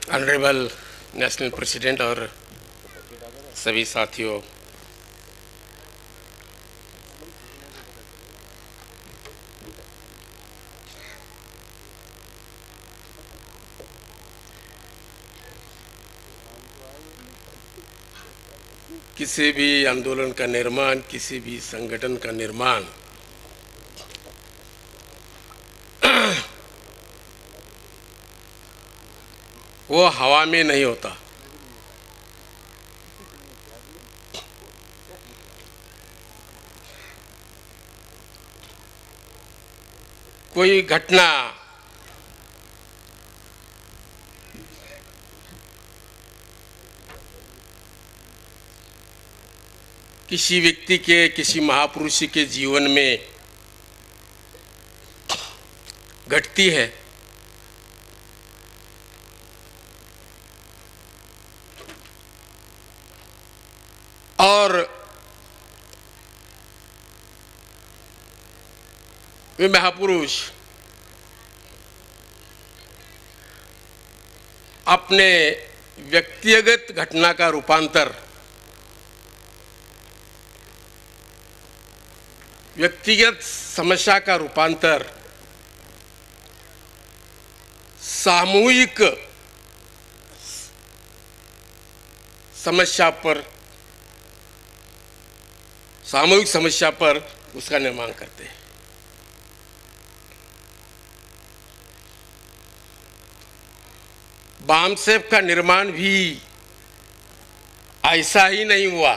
Honourable national president और सभी साथियों, किसी भी आंदोलन का निर्माण, किसी भी संगठन का निर्माण वो हवा में नहीं होता। कोई घटना किसी व्यक्ति के, किसी महापुरुष के जीवन में घटती है और वे महापुरुष अपने व्यक्तिगत घटना का रूपांतर व्यक्तिगत समस्या का रूपांतर सामूहिक समस्या पर उसका निर्माण करते हैं। बामसेफ का निर्माण भी ऐसा ही नहीं हुआ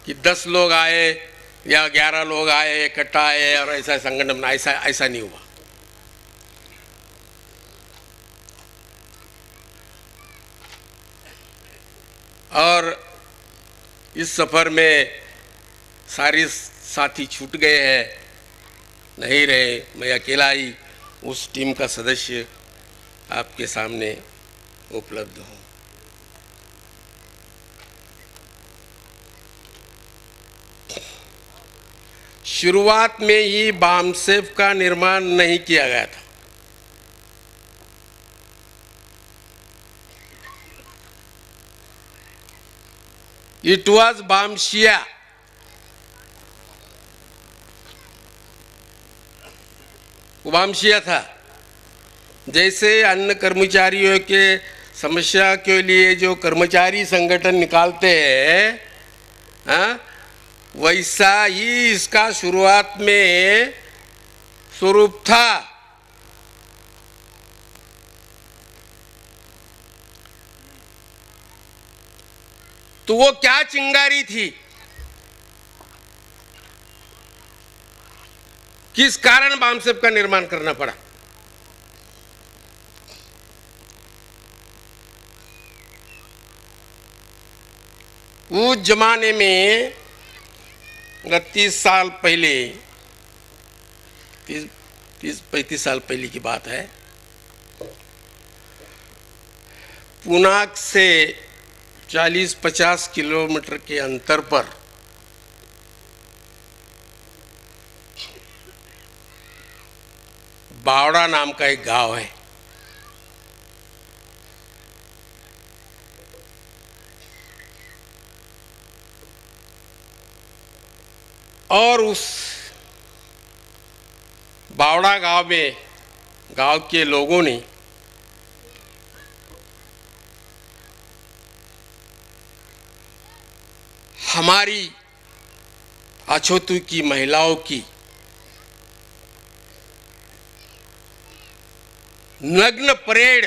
कि 10 लोग आए या 11 लोग आए, इकट्ठा आए और ऐसा संगठन बना, ऐसा नहीं हुआ। और इस सफर में सारे साथी छूट गए हैं, नहीं रहे, मैं अकेला ही उस टीम का सदस्य आपके सामने उपलब्ध हूँ। शुरुआत में ही बामसेफ का निर्माण नहीं किया गया था। It was बामशिया। बामशिया था। जैसे अन्य कर्मचारियों के समस्या के लिए जो कर्मचारी संगठन निकालते हैं, हाँ, वैसा ही इसका शुरुआत में स्वरूप था। तो वो क्या चिंगारी थी, किस कारण बामसेफ का निर्माण करना पड़ा? उस जमाने में 30 साल पहले, 30-35 साल पहले की बात है, पुनाक से 40-50 किलोमीटर के अंतर पर बावड़ा नाम का एक गांव है। और उस बावड़ा गांव में गांव के लोगों ने हमारी अछूतों की महिलाओं की नग्न परेड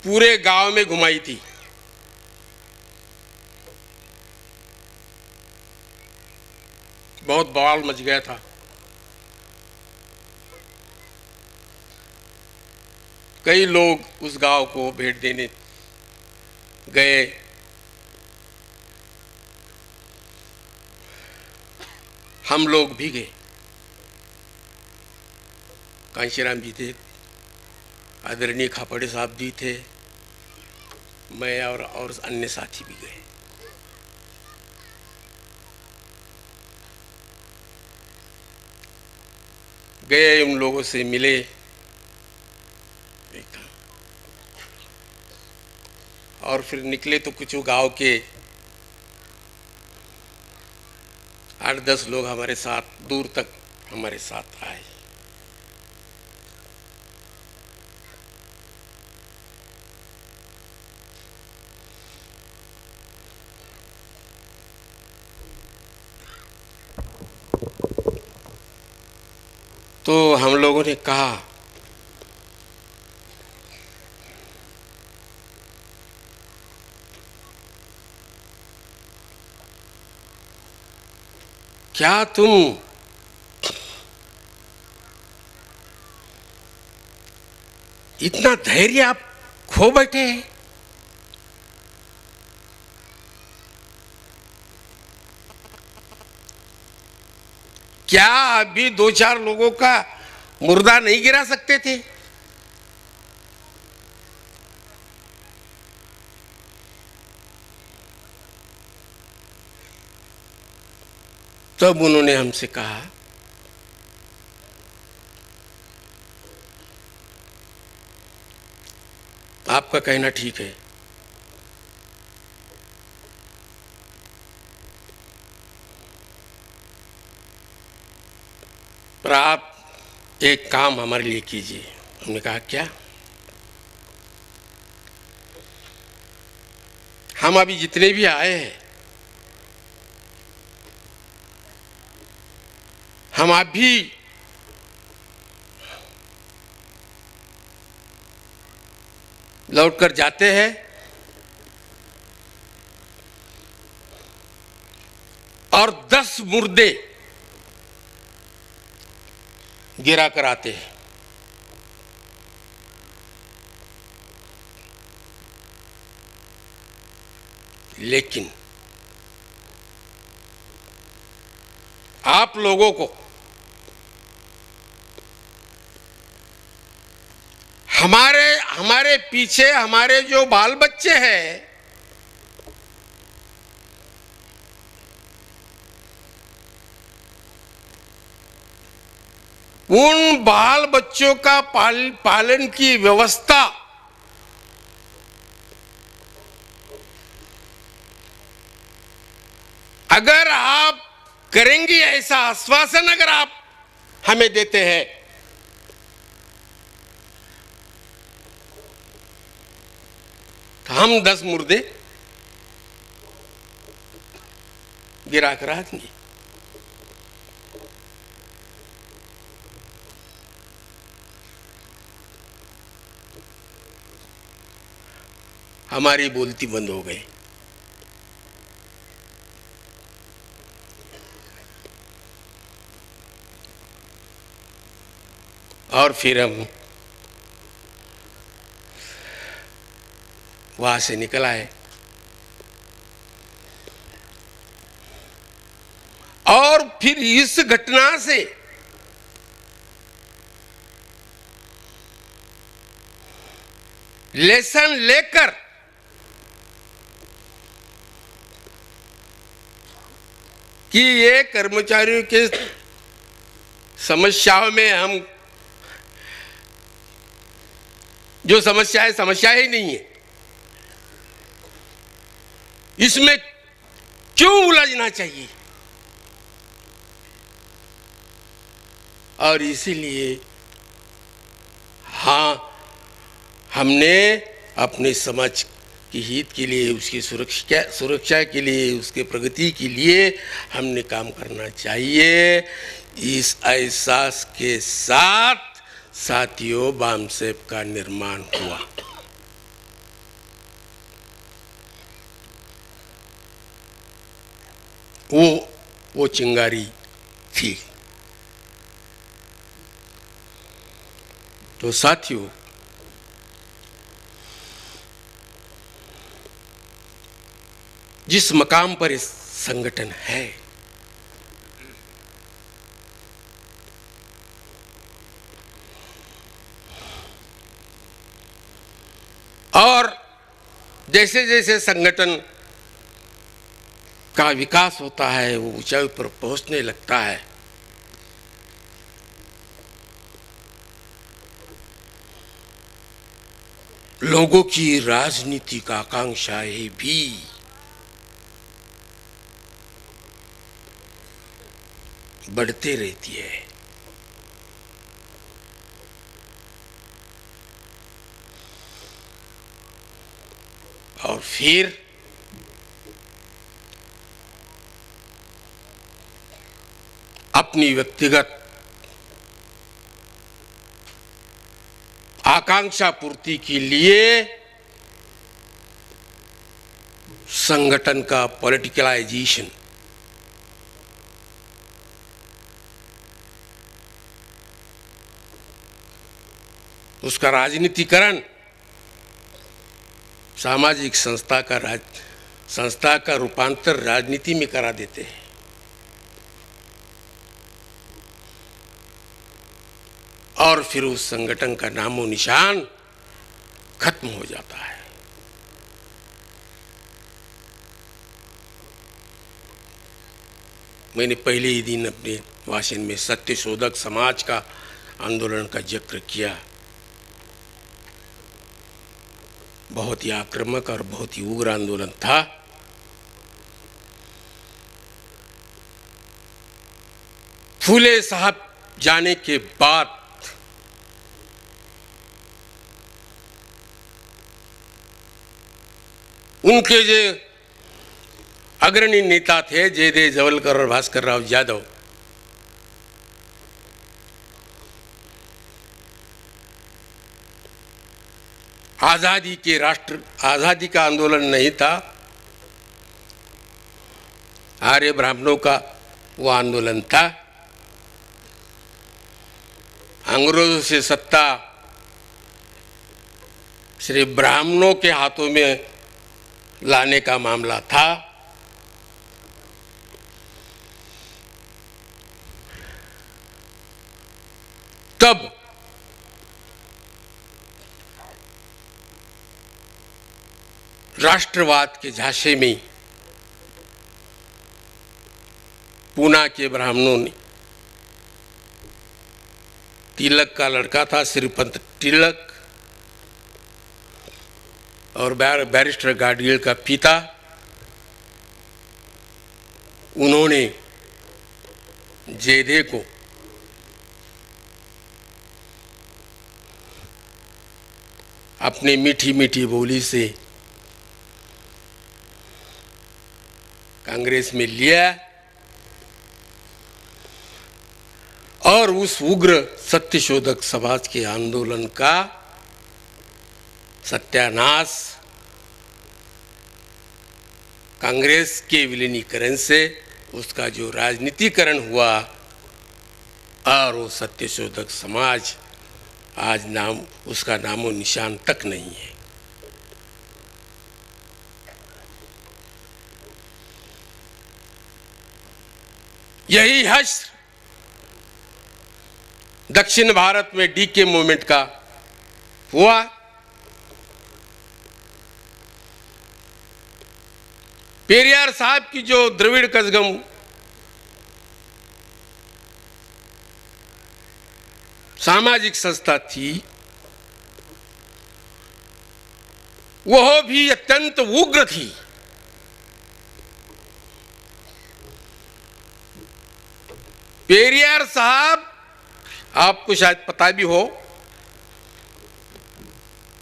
पूरे गांव में घुमाई थी। बहुत बवाल मच गया था। कई लोग उस गांव को भेंट देने गए। हम लोग भी गए। कांशीराम जी थे, आदरणीय खापड़े साहब जी थे, मैं और अन्य साथी भी गए। गए, उन लोगों से मिले, देखा, और फिर निकले तो कुछ गांव के 8-10 लोग हमारे साथ दूर तक हमारे साथ आए। तो हम लोगों ने कहा, क्या तुम इतना धैर्य आप खो बैठे हैं? क्या अभी 2-4 लोगों का मुर्दा नहीं गिरा सकते थे? तब उन्होंने हमसे कहा, आपका कहना ठीक है, पर आप एक काम हमारे लिए कीजिए। हमने कहा, क्या? हम अभी जितने भी आए हैं, हम अभी लौट कर जाते हैं और 10 मुर्दे गिरा कर आते हैं। लेकिन आप लोगों को हमारे पीछे हमारे जो बाल बच्चे हैं, उन बाल बच्चों का पालन की व्यवस्था अगर आप करेंगी, ऐसा आश्वासन अगर आप हमें देते हैं, तो हम 10 मुर्दे गिरा कर आ देंगे। हमारी बोलती बंद हो गई। और फिर हम वहां से निकल आए और फिर इस घटना से लेसन लेकर कि ये कर्मचारियों के समस्याओं में हम जो समस्या है, समस्या ही नहीं है, इसमें क्यों उलझना चाहिए। और इसीलिए हाँ, हमने अपने समाज के हित के लिए, उसकी सुरक्षा के लिए, उसके प्रगति के लिए हमने काम करना चाहिए। इस एहसास के साथ साथियों, बामसेफ का निर्माण हुआ। वो चिंगारी थी। तो साथियों, जिस मकाम पर इस संगठन है, और जैसे जैसे संगठन का विकास होता है, वो ऊंचाई पर पहुंचने लगता है, लोगों की राजनीतिक आकांक्षाएं भी बढ़ते रहती है। और फिर अपनी व्यक्तिगत आकांक्षा पूर्ति के लिए संगठन का पॉलिटिकलाइजेशन, उसका राजनीतिकरण, सामाजिक संस्था का रूपांतर राजनीति में करा देते हैं। और फिर उस संगठन का नामो निशान खत्म हो जाता है। मैंने पहले ही दिन अपने भाषण में सत्यशोधक समाज का आंदोलन का जिक्र किया। बहुत ही आक्रामक और बहुत ही उग्र आंदोलन था। फूले साहब जाने के बाद उनके जो अग्रणी नेता थे जयदेव जवलकर और भास्कर राव यादव, आजादी का आंदोलन नहीं था, आर्य ब्राह्मणों का वो आंदोलन था। अंग्रेजों से सत्ता सिर्फ ब्राह्मणों के हाथों में लाने का मामला था। तब राष्ट्रवाद के झांसे में पूना के ब्राह्मणों ने, तिलक का लड़का था श्रीपंत तिलक और बैरिस्टर गाडगिल का पिता, उन्होंने जयदेव को अपने मीठी मीठी बोली से कांग्रेस में लिया और उस उग्र सत्यशोधक समाज के आंदोलन का सत्यानाश कांग्रेस के विलीनीकरण से उसका जो राजनीतिकरण हुआ और वो सत्यशोधक समाज आज उसका नामो निशान तक नहीं है। यही हश्र दक्षिण भारत में डीके मूवमेंट का हुआ। पेरियार साहब की जो द्रविड़ कज़गम सामाजिक संस्था थी, वह भी अत्यंत उग्र थी। पेरियार साहब, आपको शायद पता भी हो,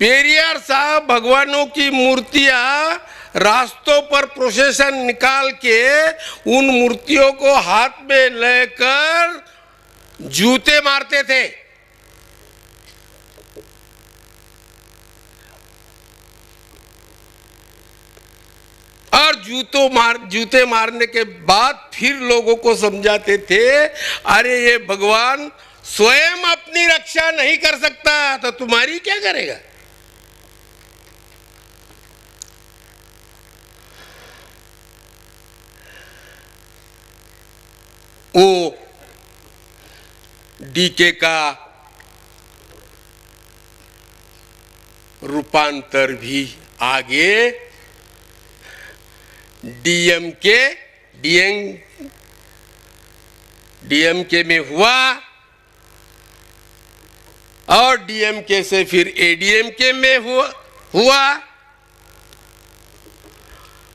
पेरियार साहब भगवानों की मूर्तियां रास्तों पर प्रोसेशन निकाल के उन मूर्तियों को हाथ में लेकर जूते मारते थे। और जूते मारने के बाद फिर लोगों को समझाते थे, अरे ये भगवान स्वयं अपनी रक्षा नहीं कर सकता तो तुम्हारी क्या करेगा। वो डीके का रूपांतर भी आगे डीएमके में हुआ और डीएमके से फिर एडीएमके में हुआ। हुआ।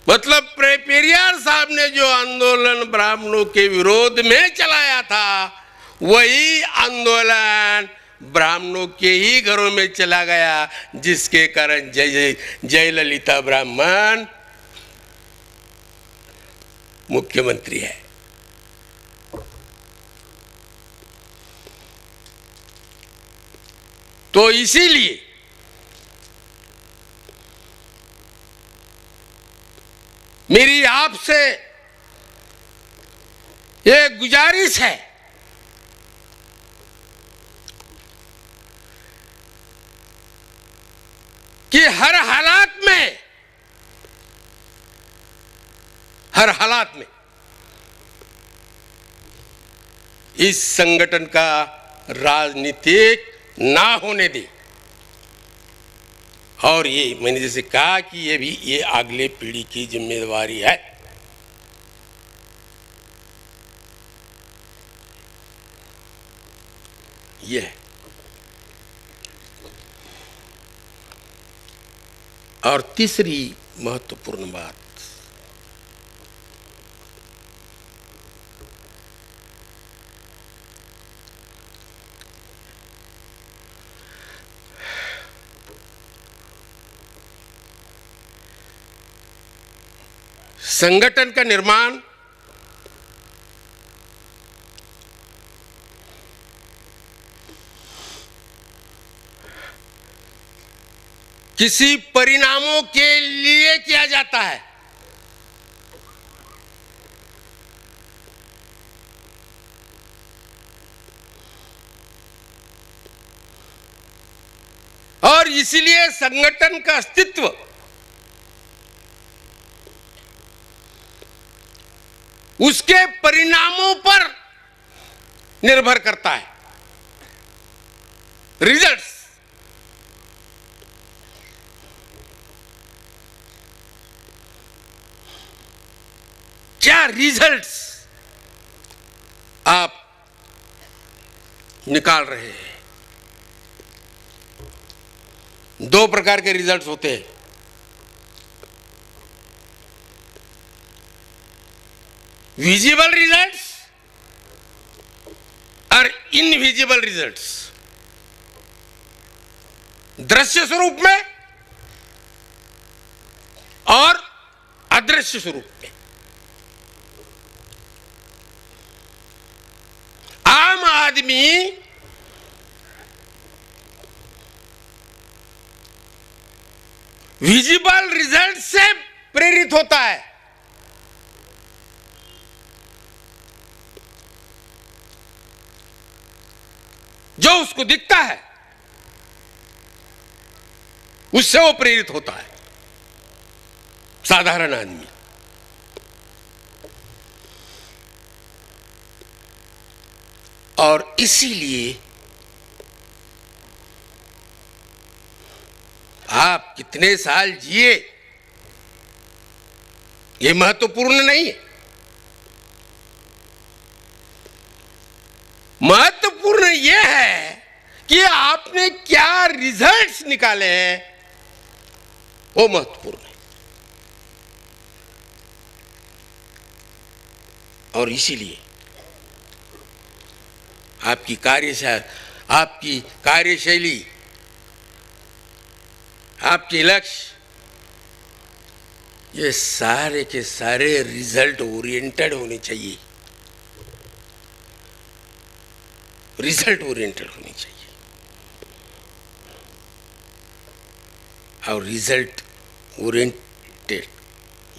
मतलब पेरियार साहब ने जो आंदोलन ब्राह्मणों के विरोध में चलाया था, वही आंदोलन ब्राह्मणों के ही घरों में चला गया, जिसके कारण जयललिता ब्राह्मण मुख्यमंत्री है। तो इसीलिए मेरी आपसे ये गुजारिश है कि हर हालात में इस संगठन का राजनीतिक ना होने दे। और ये मैंने जैसे कहा कि ये अगले पीढ़ी की जिम्मेदारी है। ये है। और तीसरी महत्वपूर्ण बात, संगठन का निर्माण किसी परिणामों के लिए किया जाता है। और इसलिए संगठन का अस्तित्व उसके परिणामों पर निर्भर करता है। रिजल्ट्स, क्या रिजल्ट्स आप निकाल रहे हैं? दो प्रकार के रिजल्ट्स होते हैं। विजिबल रिजल्ट्स और इनविजिबल रिजल्ट्स। दृश्य स्वरूप में और अदृश्य स्वरूप में। आम आदमी विजिबल रिजल्ट से प्रेरित होता है, जो उसको दिखता है उससे वो प्रेरित होता है, साधारण आदमी। और इसीलिए आप कितने साल जिए ये महत्वपूर्ण नहीं है। महत्वपूर्ण यह है कि आपने क्या रिजल्ट्स निकाले हैं, वो महत्वपूर्ण है। और इसीलिए आपकी कार्यशैली, आपके लक्ष्य, ये सारे के सारे रिजल्ट ओरिएंटेड होने चाहिए। रिजल्ट ओरिएंटेड होनी चाहिए। और रिजल्ट ओरिएंटेड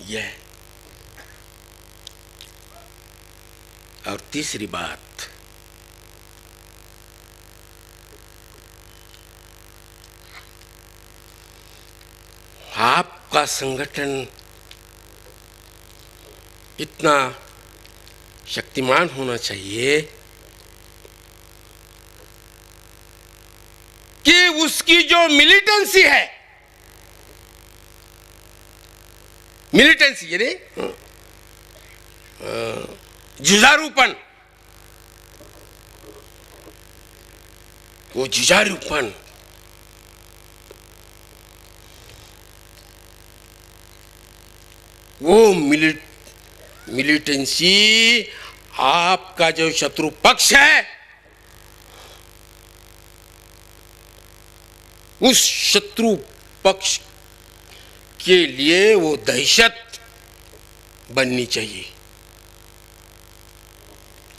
यह है। और तीसरी बात, आपका संगठन इतना शक्तिमान होना चाहिए कि उसकी जो मिलिटेंसी है, मिलिटेंसी यानी जुझारूपन, वो जुझारूपन वो मिलिटेंसी आपका जो शत्रु पक्ष है, उस शत्रु पक्ष के लिए वो दहशत बननी चाहिए,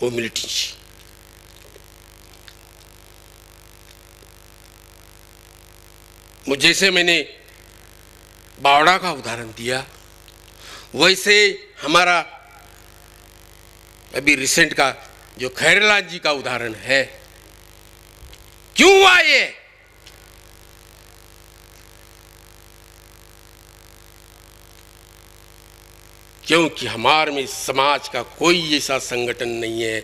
वो मिलिटेंसी। जैसे मैंने बावड़ा का उदाहरण दिया, वैसे हमारा अभी रिसेंट का जो खैरलाल जी का उदाहरण है, क्यों हुआ ये? क्योंकि हमारे में समाज का कोई ऐसा संगठन नहीं है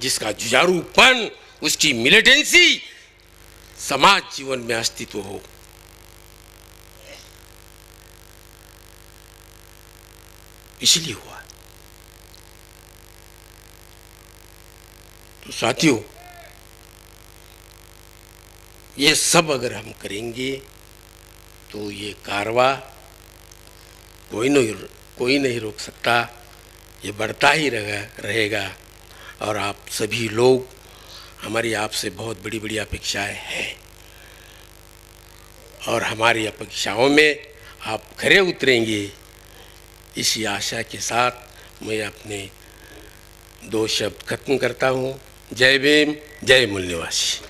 जिसका जुझारूपन, उसकी मिलिटेंसी समाज जीवन में अस्तित्व हो। इसलिए हुआ। तो साथियों, ये सब अगर हम करेंगे तो ये कारवां कोई नहीं रोक सकता, ये बढ़ता ही रहेगा। और आप सभी लोग, हमारी आपसे बहुत बड़ी बड़ी अपेक्षाएं हैं, और हमारी अपेक्षाओं में आप खरे उतरेंगे, इसी आशा के साथ मैं अपने 2 शब्द खत्म करता हूँ। जय भीम, जय मूल निवासी।